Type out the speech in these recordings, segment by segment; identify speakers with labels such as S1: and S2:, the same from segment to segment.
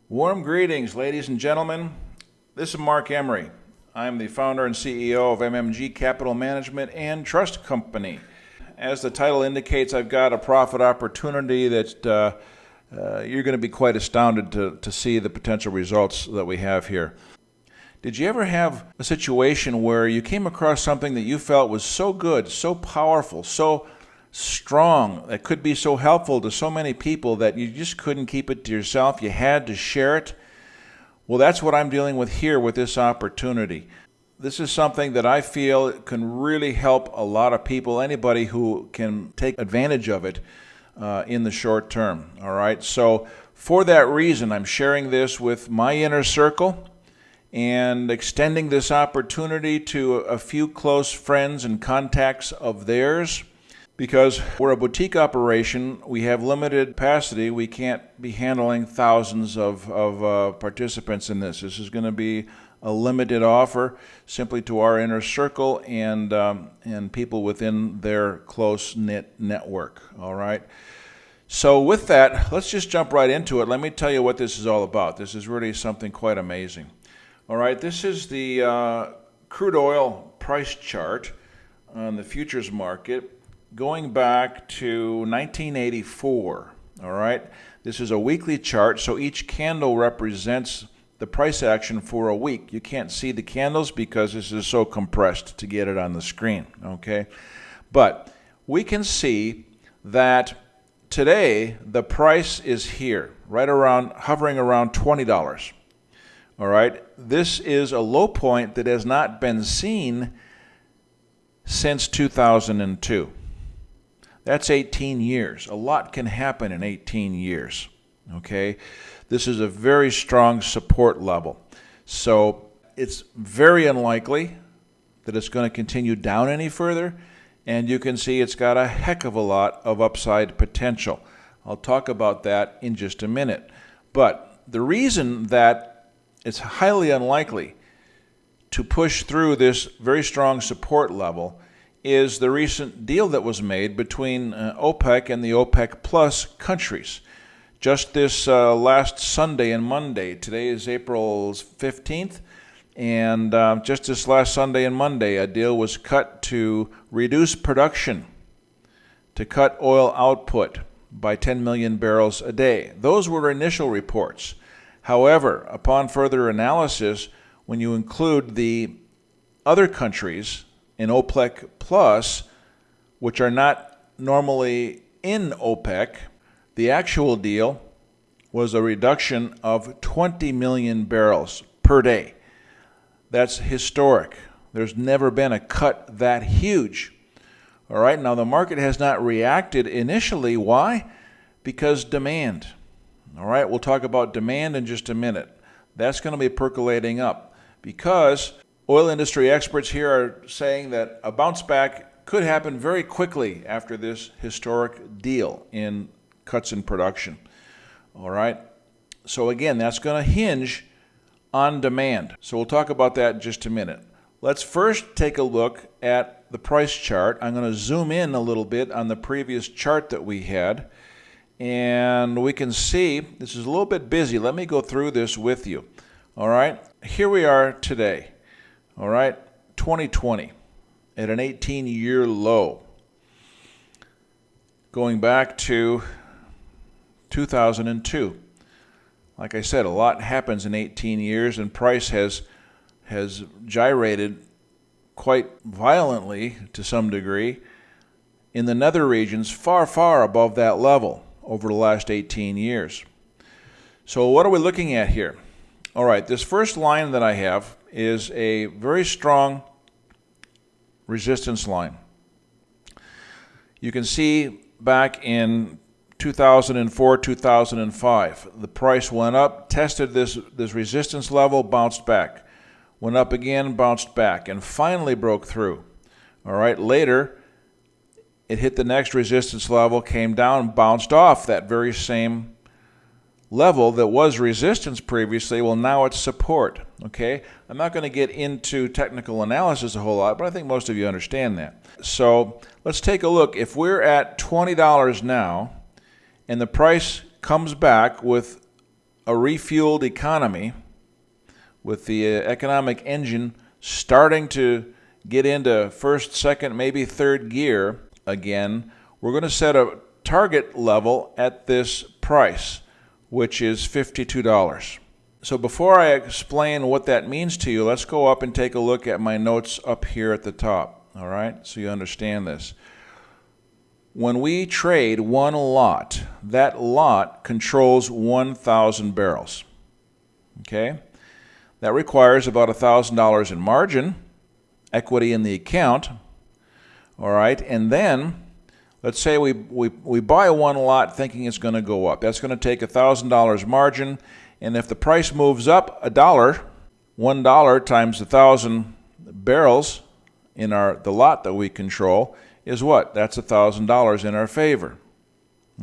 S1: Warm greetings, ladies and gentlemen. This is Mark Emery. I'm the founder and CEO of MMG Capital Management and Trust Company. As the title indicates, I've got a profit opportunity that you're going to be quite astounded to see the potential results that we have here. Did you ever have a situation where you came across something that you felt was so good, so powerful, so strong, that could be so helpful to so many people that you just couldn't keep it to yourself? You had to share it? Well, that's what I'm dealing with here with this opportunity. This is something that I feel can really help a lot of people, anybody who can take advantage of it in the short term. All right. So for that reason, I'm sharing this with my inner circle and extending this opportunity to a few close friends and contacts of theirs. Because we're a boutique operation, we have limited capacity. We can't be handling thousands of participants in this. This is going to be a limited offer simply to our inner circle and people within their close-knit network. All right. So with that, let's just jump right into it. Let me tell you what this is all about. This is really something quite amazing. All right. This is the crude oil price chart on the futures market, going back to 1984, all right? This is a weekly chart, so each candle represents the price action for a week. You can't see the candles because this is so compressed to get it on the screen, okay? But we can see that today the price is here, right around, hovering around $20, all right? This is a low point that has not been seen since 2002. That's 18 years. A lot can happen in 18 years, okay? This is a very strong support level. So it's very unlikely that it's going to continue down any further, and you can see it's got a heck of a lot of upside potential. I'll talk about that in just a minute. But the reason that it's highly unlikely to push through this very strong support level is the recent deal that was made between OPEC and the OPEC Plus countries. Just this last Sunday and Monday, today is April 15th, and just this last Sunday and Monday, a deal was cut to reduce production, to cut oil output by 10 million barrels a day. Those were initial reports. However, upon further analysis, when you include the other countries in OPEC Plus, which are not normally in OPEC, the actual deal was a reduction of 20 million barrels per day. That's historic. There's never been a cut that huge. All right, now the market has not reacted initially. Why? Because demand. All right, we'll talk about demand in just a minute. That's going to be percolating up because oil industry experts here are saying that a bounce back could happen very quickly after this historic deal in cuts in production. All right. So again, that's going to hinge on demand. So we'll talk about that in just a minute. Let's first take a look at the price chart. I'm going to zoom in a little bit on the previous chart that we had. And we can see, this is a little bit busy. Let me go through this with you. All right. Here we are today. All right, 2020 at an 18-year low. Going back to 2002. Like I said, a lot happens in 18 years, and price has gyrated quite violently to some degree in the nether regions, far, far above that level over the last 18 years. So what are we looking at here? All right, this first line that I have is a very strong resistance line. You can see back in 2004, 2005, the price went up, tested this resistance level, bounced back, went up again, bounced back, and finally broke through. All right, later it hit the next resistance level, came down, bounced off that very same level that was resistance previously. Well, now it's support. Okay, I'm not going to get into technical analysis a whole lot, but I think most of you understand that. So let's take a look. If we're at $20 now and the price comes back with a refueled economy, with the economic engine starting to get into first, second, maybe third gear again, we're going to set a target level at this price, which is $52. So before I explain what that means to you, let's go up and take a look at my notes up here at the top, all right, so you understand this. When we trade one lot, that lot controls 1,000 barrels, okay? That requires about $1,000 in margin, equity in the account, all right? And then, let's say we buy one lot thinking it's going to go up. That's going to take $1,000 margin, and if the price moves up $1, $1 times 1,000 barrels in the lot that we control is what? That's $1,000 in our favor,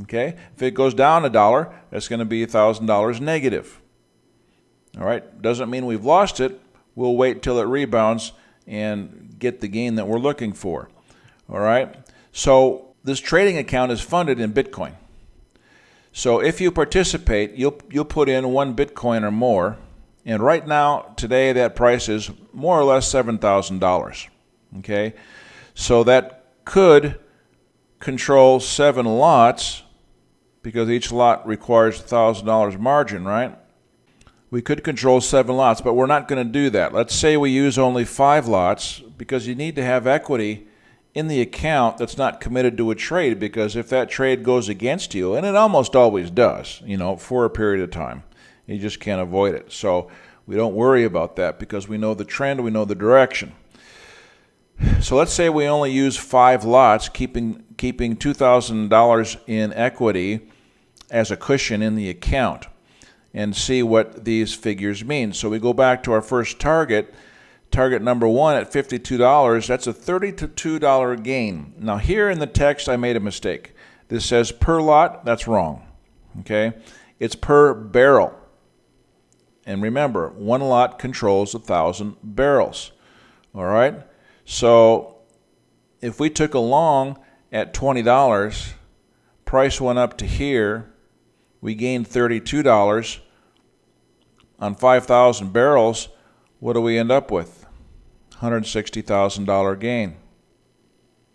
S1: okay? If it goes down $1, that's going to be $1,000 negative. All right, doesn't mean we've lost it. We'll wait till it rebounds and get the gain that we're looking for. All right, so this trading account is funded in Bitcoin. So if you participate, you'll put in 1 Bitcoin or more, and right now, today, that price is more or less $7,000. Okay, so that could control 7 lots because each lot requires $1,000 margin, right? We could control 7 lots, but we're not going to do that. Let's say we use only 5 lots because you need to have equity in the account that's not committed to a trade, because if that trade goes against you, and it almost always does, for a period of time, you just can't avoid it. So we don't worry about that because we know the trend, we know the direction. So let's say we only use 5 lots, keeping $2,000 in equity as a cushion in the account, and see what these figures mean. So we go back to our first target number 1 at $52. That's a $32 gain. Now here in the text I made a mistake. This says per lot. That's wrong. Okay? It's per barrel. And remember, 1 lot controls 1,000 barrels. All right? So if we took a long at $20, price went up to here, we gained $32 on 5,000 barrels. What do we end up with? $160,000 gain.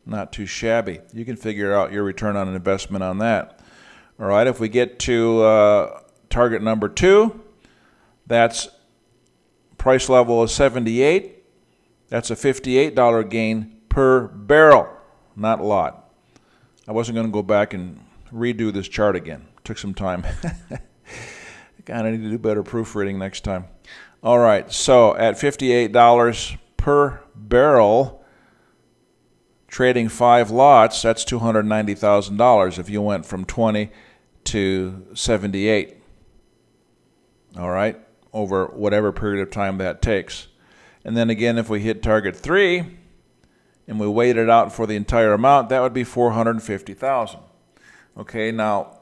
S1: Not too shabby. You can figure out your return on investment on that. All right, if we get to target number 2, that's price level of 78. That's a $58 gain per barrel, not lot. I wasn't going to go back and redo this chart again. Took some time. God, I need to do better proofreading next time. All right, so at $58 per barrel, trading 5 lots, that's $290,000 if you went from 20 to 78. All right, over whatever period of time that takes. And then again, if we hit target 3 and we wait it out for the entire amount, that would be $450,000. Okay, now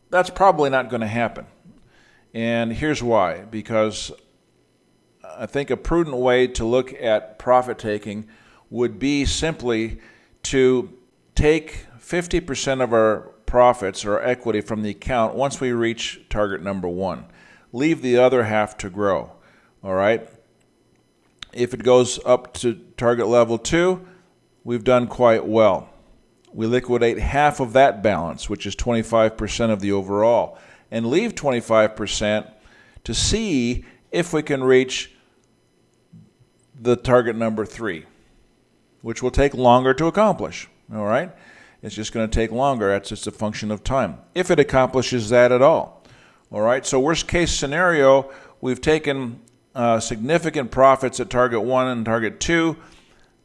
S1: that's probably not going to happen. And here's why. Because I think a prudent way to look at profit taking would be simply to take 50% of our profits or equity from the account once we reach target number 1. Leave the other half to grow. All right? If it goes up to target level 2, we've done quite well. We liquidate half of that balance, which is 25% of the overall, and leave 25% to see if we can reach the target number 3, which will take longer to accomplish. All right? It's just going to take longer. That's just a function of time, if it accomplishes that at all. All right? So worst case scenario, we've taken significant profits at target 1 and target 2,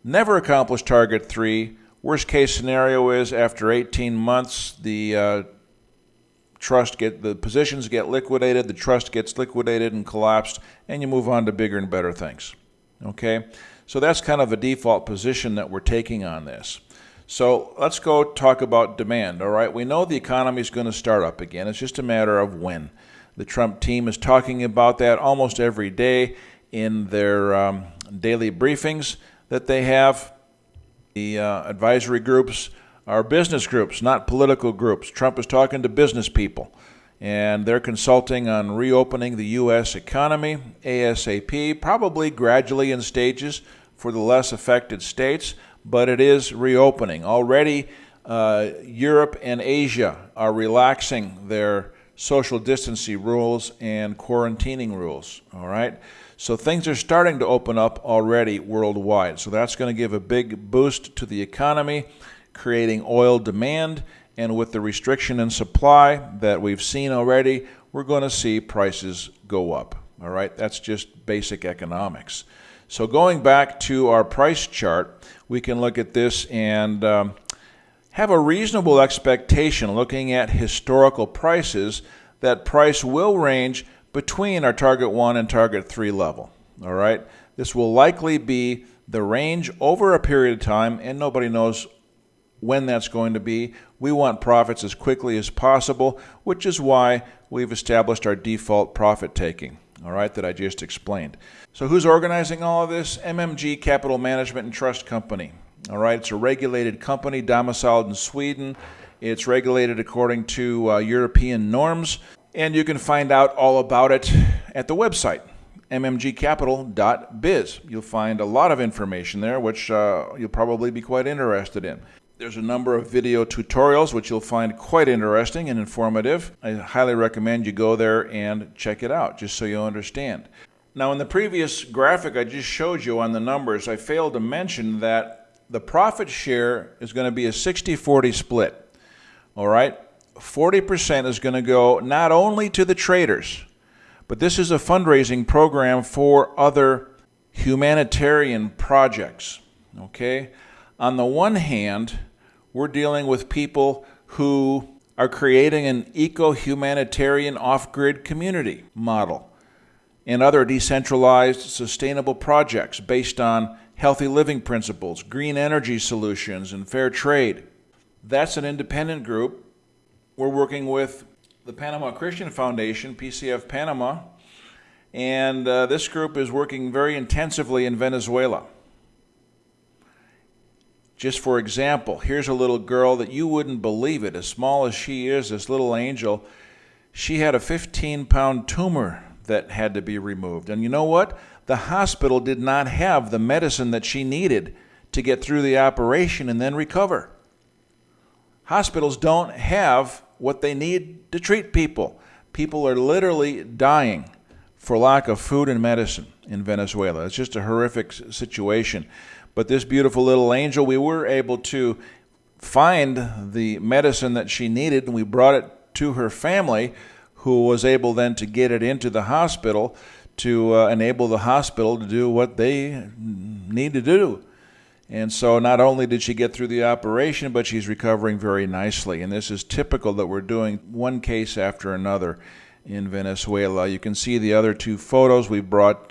S1: never accomplished target 3. Worst case scenario is after 18 months, the positions get liquidated, the trust gets liquidated and collapsed, and you move on to bigger and better things. Okay? So that's kind of a default position that we're taking on this. So let's go talk about demand. All right? We know the economy is going to start up again. It's just a matter of when. The Trump team is talking about that almost every day in their daily briefings that they have. The advisory groups are business groups, not political groups. Trump is talking to business people, and they're consulting on reopening the U.S. economy ASAP, probably gradually in stages for the less affected states, but it is reopening. Already, Europe and Asia are relaxing their social distancing rules and quarantining rules, all right? So things are starting to open up already worldwide. So that's going to give a big boost to the economy, creating oil demand, and with the restriction in supply that we've seen already, we're going to see prices go up, all right? That's just basic economics. So going back to our price chart, we can look at this and have a reasonable expectation, looking at historical prices, that price will range between our target 1 and target 3 level. All right? This will likely be the range over a period of time, and nobody knows when that's going to be. We want profits as quickly as possible, which is why we've established our default profit taking, all right, that I just explained. So who's organizing all of this? MMG Capital Management and Trust Company. All right, it's a regulated company domiciled in Sweden. It's regulated according to European norms, and you can find out all about it at the website, mmgcapital.biz. You'll find a lot of information there, which you'll probably be quite interested in. There's a number of video tutorials, which you'll find quite interesting and informative. I highly recommend you go there and check it out, just so you understand. Now, in the previous graphic I just showed you on the numbers, I failed to mention that the profit share is going to be a 60-40 split. All right? 40% is going to go not only to the traders, but this is a fundraising program for other humanitarian projects. Okay? On the one hand, we're dealing with people who are creating an eco-humanitarian off-grid community model and other decentralized sustainable projects based on healthy living principles, green energy solutions, and fair trade. That's an independent group. We're working with the Panama Christian Foundation, PCF Panama, and this group is working very intensively in Venezuela. Just for example, here's a little girl that you wouldn't believe it, as small as she is, this little angel. She had a 15-pound tumor that had to be removed. And you know what? The hospital did not have the medicine that she needed to get through the operation and then recover. Hospitals don't have what they need to treat people. People are literally dying for lack of food and medicine in Venezuela. It's just a horrific situation. But this beautiful little angel, we were able to find the medicine that she needed, and we brought it to her family, who was able then to get it into the hospital to enable the hospital to do what they need to do. And so not only did she get through the operation, but she's recovering very nicely. And this is typical that we're doing one case after another in Venezuela. You can see the other two photos. We brought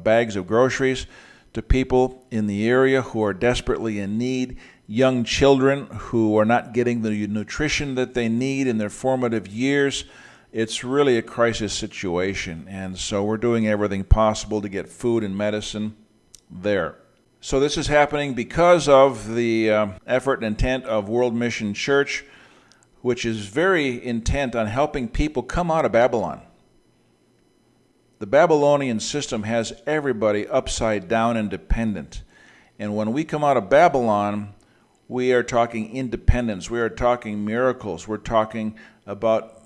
S1: bags of groceries to people in the area who are desperately in need, young children who are not getting the nutrition that they need in their formative years. It's really a crisis situation, and so we're doing everything possible to get food and medicine there. So this is happening because of the effort and intent of World Mission Church, which is very intent on helping people come out of Babylon. The Babylonian system has everybody upside down and dependent. And when we come out of Babylon, we are talking independence. We are talking miracles. We're talking about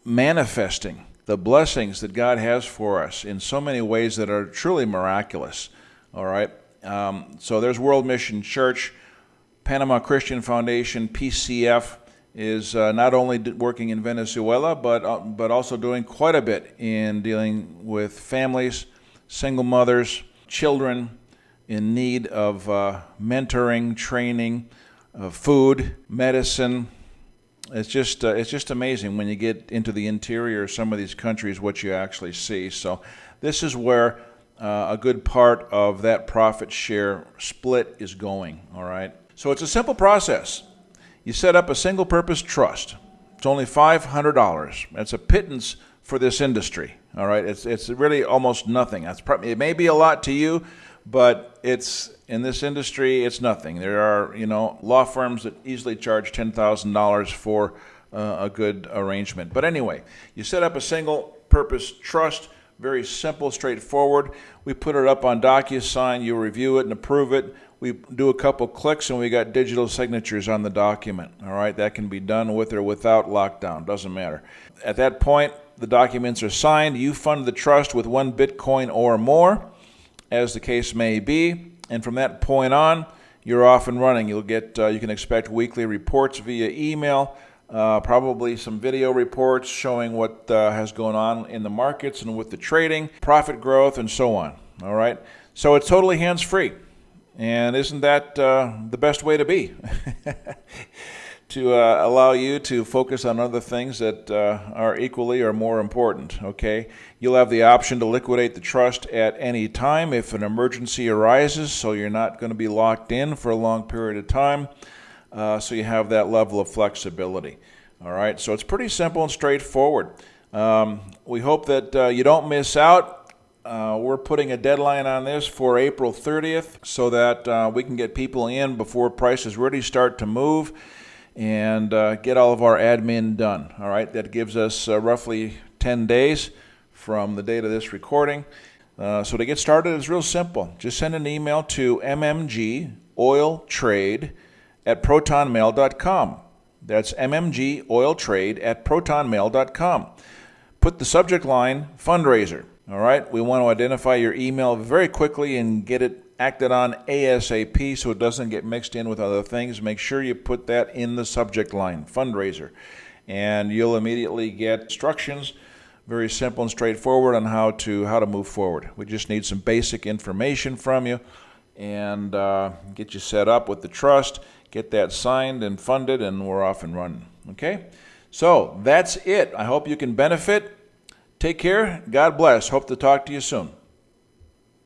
S1: manifesting the blessings that God has for us in so many ways that are truly miraculous. All right? So there's World Mission Church, Panama Christian Foundation, PCF, is not only working in Venezuela, but also doing quite a bit in dealing with families, single mothers, children in need of mentoring, training, food, medicine. It's just amazing when you get into the interior of some of these countries what you actually see. So this is where a good part of that profit share split is going. All right. So it's a simple process. You set up a single-purpose trust. It's only $500. That's a pittance for this industry. All right, it's really almost nothing. It may be a lot to you, but it's in this industry, it's nothing. There are law firms that easily charge $10,000 for a good arrangement. But anyway, you set up a single purpose trust, very simple, straightforward. We put it up on DocuSign, you review it and approve it. We do a couple clicks and we got digital signatures on the document. All right, that can be done with or without lockdown, doesn't matter. At that point, the documents are signed. You fund the trust with 1 Bitcoin or more, as the case may be, and from that point on, you're off and running. You can expect weekly reports via email, probably some video reports showing what has gone on in the markets and with the trading, profit growth, and so on. All right, so it's totally hands-free. And isn't that the best way to be? To allow you to focus on other things that are equally or more important, okay? You'll have the option to liquidate the trust at any time if an emergency arises, so you're not going to be locked in for a long period of time, so you have that level of flexibility. All right, so it's pretty simple and straightforward. We hope that you don't miss out. We're putting a deadline on this for April 30th so that we can get people in before prices really start to move and get all of our admin done. All right, that gives us roughly 10 days from the date of this recording. So to get started, it's real simple. Just send an email to mmgoiltrade@protonmail.com. That's mmgoiltrade@protonmail.com. Put the subject line fundraiser. All right, we want to identify your email very quickly and get it acted on ASAP so it doesn't get mixed in with other things. Make sure you put that in the subject line, fundraiser, and you'll immediately get instructions, very simple and straightforward, on how to move forward. We just need some basic information from you and get you set up with the trust, get that signed and funded, and we're off and running. Okay, so that's it. I hope you can benefit. Take care. God bless. Hope to talk to you soon.